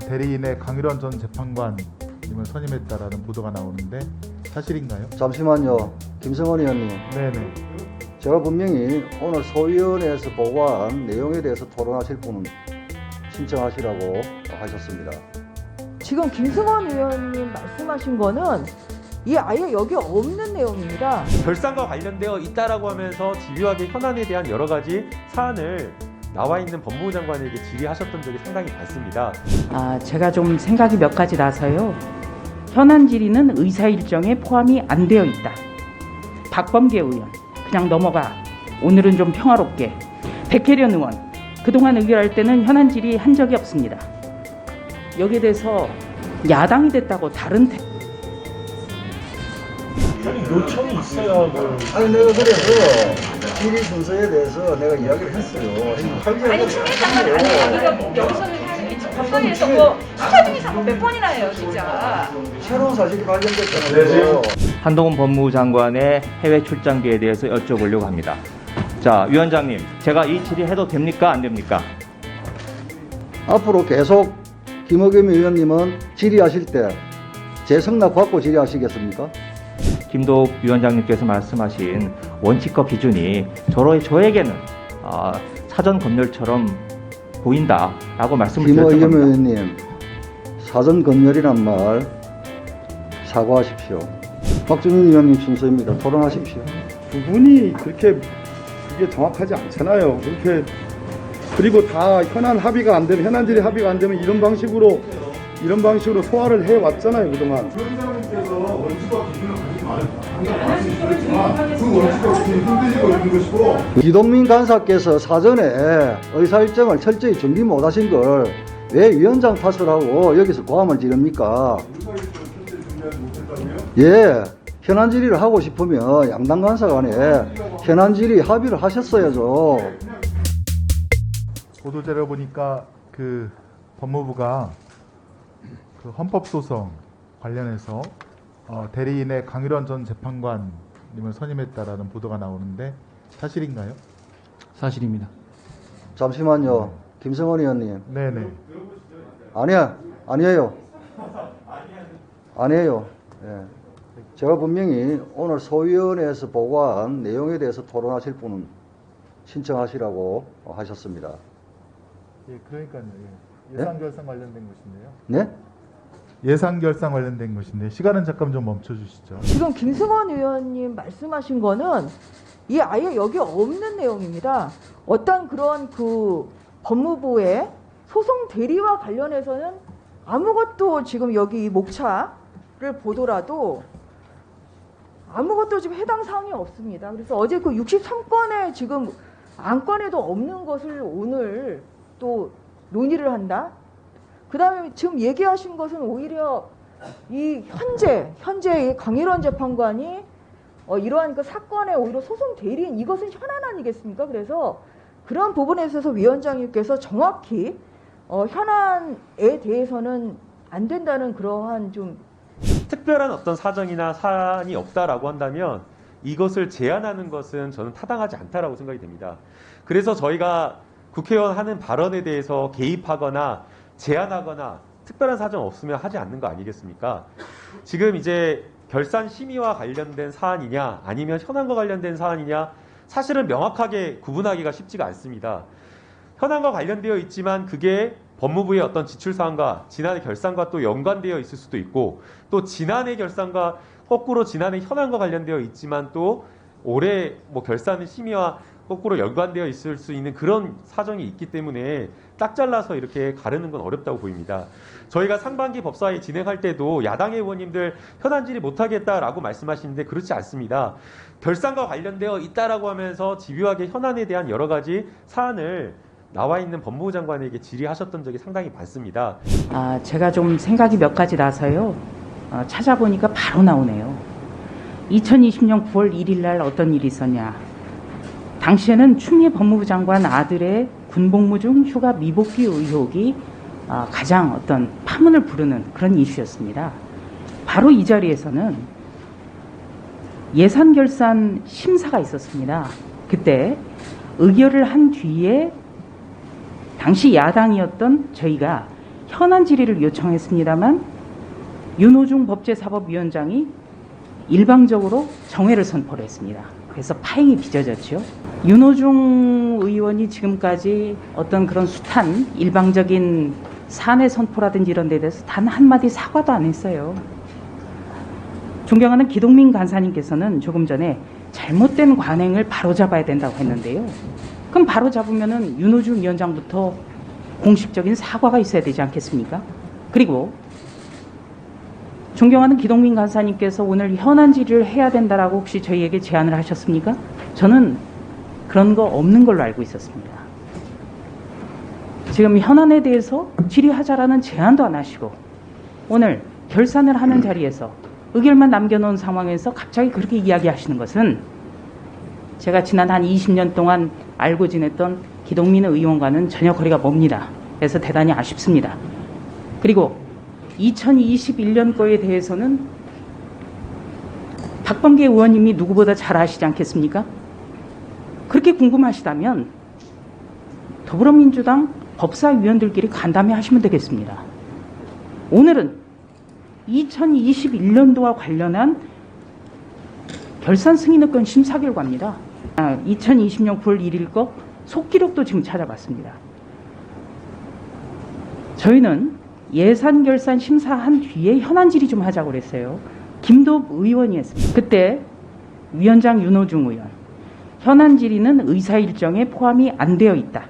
대리인의 강일원 전 재판관님을 선임했다라는 보도가 나오는데 사실인가요? 잠시만요. 김성원 의원님. 네네. 제가 분명히 오늘 소위원회에서 보고한 내용에 대해서 토론하실 분은 신청하시라고 하셨습니다. 지금 김승원 의원님 말씀하신 거는 이 아예 여기 없는 내용입니다. 결산과 관련되어 있다라고 하면서 집요하게 현안에 대한 여러 가지 사안을 나와 있는 법무부 장관에게 질의하셨던 적이 상당히 많습니다. 제가 좀 생각이 몇 가지 나서요. 현안 질의는 의사 일정에 포함이 안 되어 있다. 박범계 의원, 그냥 넘어가. 오늘은 좀 평화롭게. 백혜련 의원, 그동안 의결할 때는 현안 질의 한 적이 없습니다. 여기에 대해서 야당이 됐다고 다른 요청이 있어야 뭐. 아니 내가 그래서 질의 순서에 대해서 내가 이야기를 했어요. 아니 추미애 장관은 여기서는 법사위에서 뭐 수사 중인 사건 몇 번이나 해요 진짜. 새로운 사실이 발견됐잖아요. 한동훈 법무부 장관의 해외 출장기에 대해서 여쭤보려고 합니다. 자, 위원장님, 제가 이 질의해도 됩니까? 안 됩니까? 앞으로 계속 김의겸 의원님은 질의하실 때 제 성낙 받고 질의하시겠습니까? 김도욱 위원장님께서 말씀하신 원칙과 기준이 저에게는 사전 검열처럼 보인다라고 말씀을 드렸던 김의겸 겁니다. 의원님, 사전 검열이란 말 사과하십시오. 박주민 의원님 순서입니다. 토론하십시오. 부분이 그게 정확하지 않잖아요. 그렇게 그리고 다 현안 합의가 안 되면 현안 질의 합의가 안 되면 이런 방식으로 소화를 해 왔잖아요 그동안. 위원장님께서 원칙과 기준을 말씀하셨지만 그 원칙과 기준이 흔들리고 있는 것이고 기동민 간사께서 사전에 의사일정을 철저히 준비 못하신 걸 왜 위원장 탓을 하고 여기서 고함을 지릅니까? 예, 현안 질의를 하고 싶으면 양당 간사 간에 현안 질의 합의를 하셨어야죠. 보도자료 보니까 그 법무부가 그 헌법소송 관련해서 대리인의 강일원 전 재판관님을 선임했다라는 보도가 나오는데 사실인가요? 사실입니다. 잠시만요. 김성원 의원님. 네네. 아니에요. 예. 제가 분명히 오늘 소위원회에서 보고한 내용에 대해서 토론하실 분은 신청하시라고 하셨습니다. 예, 그러니까요. 예. 예산결산 관련된 것인데요. 네? 예산결산 관련된 것인데 시간은 잠깐 좀 멈춰주시죠. 지금 김승원 의원님 말씀하신 거는 이 아예 여기 없는 내용입니다. 어떤 그런 그 법무부의 소송 대리와 관련해서는 아무것도 지금 여기 목차를 보더라도 아무것도 지금 해당 사항이 없습니다. 그래서 어제 그 63건의 지금 안건에도 없는 것을 오늘 또 논의를 한다. 그 다음에 지금 얘기하신 것은 오히려 이 현재 이 강일원 재판관이 이러한 그 사건의 오히려 소송 대리인 이것은 현안 아니겠습니까? 그래서 그런 부분에 있어서 위원장님께서 정확히 현안에 대해서는 안 된다는 그러한 좀 특별한 어떤 사정이나 사안이 없다라고 한다면 이것을 제안하는 것은 저는 타당하지 않다라고 생각이 됩니다. 그래서 저희가 국회의원 하는 발언에 대해서 개입하거나 제안하거나 특별한 사정 없으면 하지 않는 거 아니겠습니까? 지금 이제 결산 심의와 관련된 사안이냐 아니면 현안과 관련된 사안이냐 사실은 명확하게 구분하기가 쉽지가 않습니다. 현안과 관련되어 있지만 그게 법무부의 어떤 지출사항과 지난해 결산과 또 연관되어 있을 수도 있고 또 지난해 결산과 거꾸로 지난해 현안과 관련되어 있지만 또 올해 뭐 결산 심의와 거꾸로 연관되어 있을 수 있는 그런 사정이 있기 때문에 딱 잘라서 이렇게 가르는 건 어렵다고 보입니다. 저희가 상반기 법사위 진행할 때도 야당의 의원님들 현안 질의 못하겠다라고 말씀하시는데 그렇지 않습니다. 결산과 관련되어 있다라고 하면서 집요하게 현안에 대한 여러 가지 사안을 나와 있는 법무부 장관에게 질의하셨던 적이 상당히 많습니다. 제가 좀 생각이 몇 가지 나서요. 찾아보니까 바로 나오네요. 2020년 9월 1일 날 어떤 일이 있었냐. 당시에는 추미애 법무부 장관 아들의 군복무 중 휴가 미복귀 의혹이 가장 어떤 파문을 부르는 그런 이슈였습니다. 바로 이 자리에서는 예산결산 심사가 있었습니다. 그때 의결을 한 뒤에 당시 야당이었던 저희가 현안 질의를 요청했습니다만 윤호중 법제사법위원장이 일방적으로 정회를 선포를 했습니다. 그래서 파행이 빚어졌죠. 윤호중 의원이 지금까지 어떤 그런 숱한 일방적인 사내 선포라든지 이런 데 대해서 단 한마디 사과도 안 했어요. 존경하는 기동민 간사님께서는 조금 전에 잘못된 관행을 바로잡아야 된다고 했는데요. 그럼 바로잡으면은 윤호중 위원장부터 공식적인 사과가 있어야 되지 않겠습니까? 그리고 존경하는 기동민 간사님께서 오늘 현안 질의를 해야 된다라고 혹시 저희에게 제안을 하셨습니까? 저는 그런 거 없는 걸로 알고 있었습니다. 지금 현안에 대해서 질의하자라는 제안도 안 하시고 오늘 결산을 하는 자리에서 의결만 남겨놓은 상황에서 갑자기 그렇게 이야기하시는 것은 제가 지난 한 20년 동안 알고 지냈던 기동민 의원과는 전혀 거리가 멉니다. 그래서 대단히 아쉽습니다. 그리고 2021년 거에 대해서는 박범계 의원님이 누구보다 잘 아시지 않겠습니까? 그렇게 궁금하시다면 더불어민주당 법사위원들끼리 간담회 하시면 되겠습니다. 오늘은 2021년도와 관련한 결산 승인의건 심사 결과입니다. 2020년 9월 1일 거 속기록도 지금 찾아봤습니다. 저희는 예산 결산 심사한 뒤에 현안 질의 좀 하자고 그랬어요. 김도읍 의원이 했습니다. 그때 위원장 윤호중 의원, 현안 질의는 의사 일정에 포함이 안 되어 있다.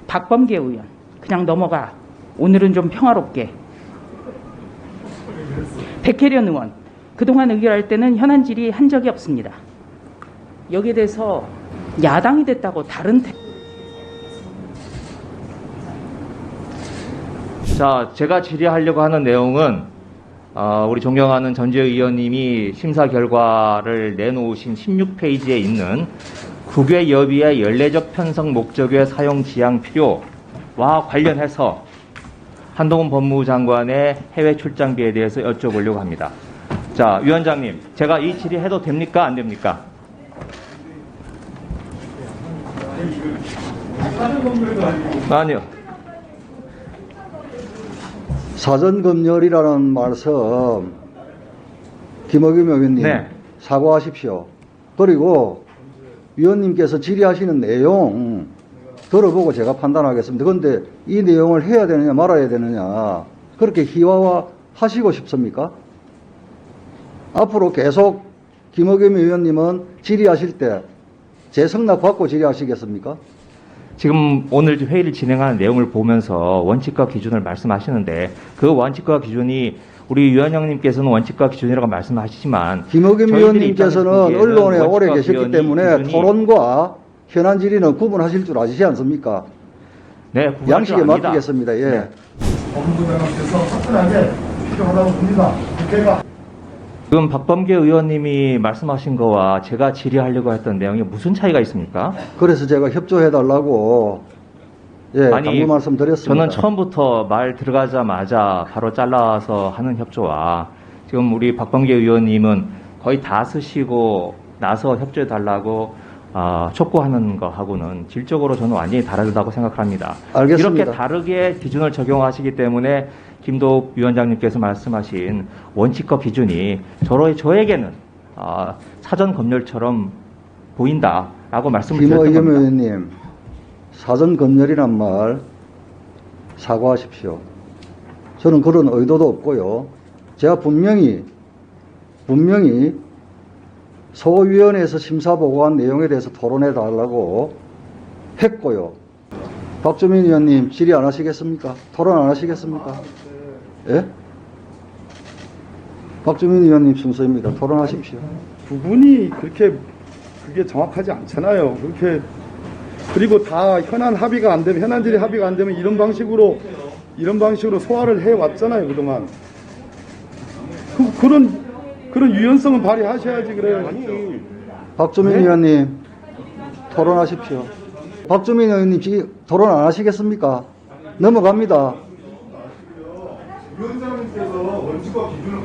박범계 의원, 그냥 넘어가. 오늘은 좀 평화롭게. 백혜련 의원, 그동안 의결할 때는 현안 질의 한 적이 없습니다. 여기에 대해서 야당이 됐다고 다른 자, 제가 질의하려고 하는 내용은 우리 존경하는 전재 의원님이 심사 결과를 내놓으신 16페이지에 있는 국외여비의 연례적 편성 목적의 사용 지향 필요와 관련해서 한동훈 법무부 장관의 해외 출장비에 대해서 여쭤보려고 합니다. 자, 위원장님, 제가 이 질의해도 됩니까? 안 됩니까? 아니요. 사전검열이라는 말씀 김어겸 의원님 네. 사과하십시오. 그리고 위원님께서 질의하시는 내용 들어보고 제가 판단하겠습니다. 그런데 이 내용을 해야 되느냐 말아야 되느냐 그렇게 희화화하시고 싶습니까? 앞으로 계속 김어겸 의원님은 질의하실 때 제 성낙 받고 질의하시겠습니까? 지금 오늘 회의를 진행하는 내용을 보면서 원칙과 기준을 말씀하시는데 그 원칙과 기준이 우리 위원장님께서는 원칙과 기준이라고 말씀하시지만 김어겸 의원님께서는 언론에 오래 계셨기 기준이 때문에 토론과 현안 질의는 구분하실 줄 아시지 않습니까? 네, 양식에 맡기겠습니다. 예. 네. 법무부장관께서 화끈하게 필요하다고 봅니다. 국회가 지금 박범계 의원님이 말씀하신 거와 제가 질의하려고 했던 내용이 무슨 차이가 있습니까? 그래서 제가 협조해달라고 당부 말씀드렸습니다. 저는 처음부터 말 들어가자마자 바로 잘라서 하는 협조와 지금 우리 박범계 의원님은 거의 다 쓰시고 나서 협조해달라고 촉구하는 거하고는 질적으로 저는 완전히 다르다고 생각합니다. 알겠습니다. 이렇게 다르게 기준을 적용하시기 때문에 김도읍 위원장님께서 말씀하신 원칙과 기준이 저에게는 사전 검열처럼 보인다라고 말씀을 드렸던 김어겸 겁니다. 의원님, 사전 검열이란 말 사과하십시오. 저는 그런 의도도 없고요. 제가 분명히 소위원회에서 심사보고한 내용에 대해서 토론해 달라고 했고요. 박주민 의원님 질의 안 하시겠습니까? 토론 안 하시겠습니까? 예? 박주민 의원님 순서입니다. 토론하십시오. 부분이 그게 정확하지 않잖아요. 그렇게 그리고 다 현안 합의가 안 되면 현안 질의 합의가 안 되면 이런 방식으로 소화를 해 왔잖아요 그동안. 그런 유연성은 발휘하셔야지 그래요. 박주민 의원님 토론하십시오. 박주민 의원님 토론 안 하시겠습니까? 넘어갑니다. 위원장님께서 원칙과 기준을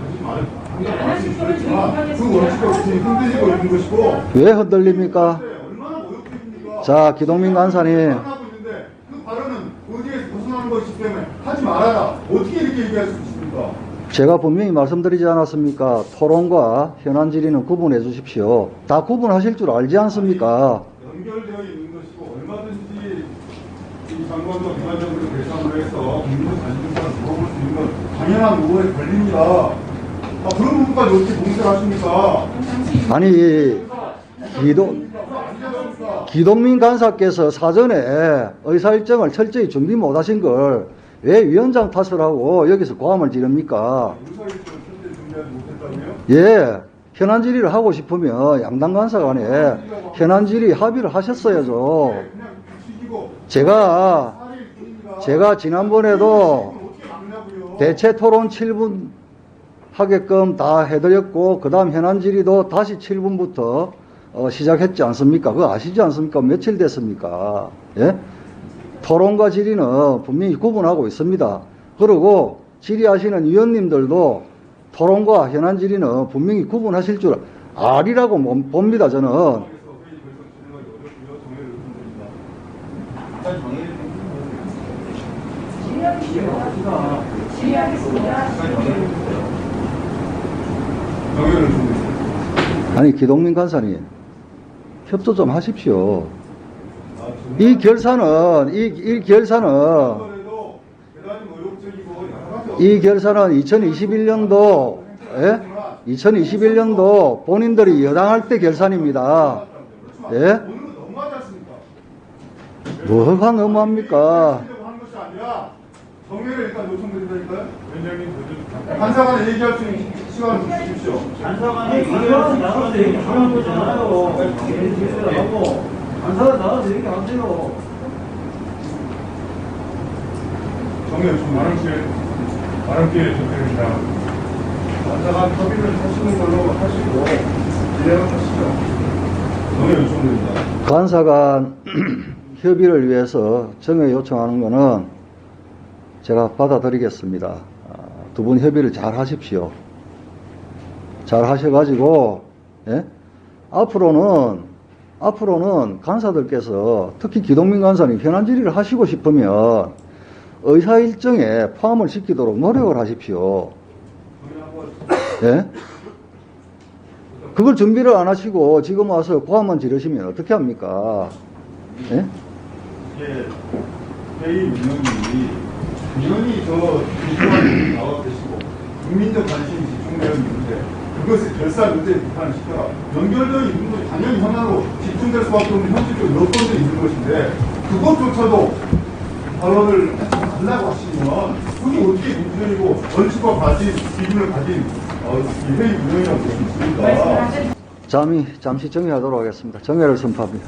가지지 말씀드렸지만 그 원칙과 기준이 흔들리고 있는 것이고 왜 흔들립니까? 얼마나 모욕적입니까? 자, 기동민 간사님. 하고 있는데 그 발언은 의지에서 벗어나는 것이기 때문에 하지 말아라. 어떻게 이렇게 얘기할 수 있습니까? 제가 분명히 말씀드리지 않았습니까? 토론과 현안 질의는 구분해 주십시오. 다 구분하실 줄 알지 않습니까? 연결되어 있는 것이고 얼마든지 이 장관도 비관적으로 계산을 해서 국민의 관심사를 물어볼 수 있는 건 당연한 의혹에 걸립니다. 그런 부분까지 어떻게 봉쇄를 하십니까? 아니, 기동민 간사께서 사전에 의사일정을 철저히 준비 못하신 걸 왜 위원장 탓을 하고 여기서 고함을 지릅니까? 의사일정을 철저히 준비하지 못했다고요? 예, 현안 질의를 하고 싶으면 양당 간사 간에 현안 질의 합의를 하셨어야죠. 그냥 규칙이고 제가 지난번에도 어떻게 막냐고요? 대체 토론 7분 하게끔 다 해드렸고, 그 다음 현안 질의도 다시 7분부터 시작했지 않습니까? 그거 아시지 않습니까? 며칠 됐습니까? 예? 토론과 질의는 분명히 구분하고 있습니다. 그리고 질의하시는 위원님들도 토론과 현안 질의는 분명히 구분하실 줄 아리라고 봅니다, 저는. 아니, 기동민 간사님, 협조 좀 하십시오. 이 결산은 2021년도, 예? 2021년도 본인들이 여당할 때 결산입니다. 예? 뭐가 너무합니까? 정리를 일단 요청드린다니까요. 간사관에 얘기할 수 있는 시간을 좀 주십시오. 간사관이 나가서 얘기하는 거잖아요. 간사관 나가서 얘기하세요. 정리 요청 많은 기회 요청드립니다. 간사관 협의를 하시는 걸로 하시고 진행을 하시죠. 정리 요청드립니다. 간사간 협의를 위해서 정회 요청하는 거는 제가 받아들이겠습니다. 두 분 협의를 잘 하십시오. 잘 하셔가지고, 예? 앞으로는 간사들께서, 특히 기동민 간사님 현안 질의를 하시고 싶으면 의사 일정에 포함을 시키도록 노력을 하십시오. 예? 그걸 준비를 안 하시고 지금 와서 고함만 지르시면 어떻게 합니까? 예? 이게 회의 운영이 당연히 비주얼이 나와 계시고 국민적 관심이 집중되어 있는데 그것을 결산 문제에 비판을 시켜라. 연결되어 있는 것이 당연히 현안으로 집중될 수밖에 없는 현실적 여건도 있는 것인데 그것조차도 발언을 하지 말라고 하시면 그게 어떻게 민주적이고 원칙과 가진 기준을 가진 이 회의 운영이라고 볼 수 있습니까? 잠시 정리하도록 하겠습니다. 정회를 선포합니다.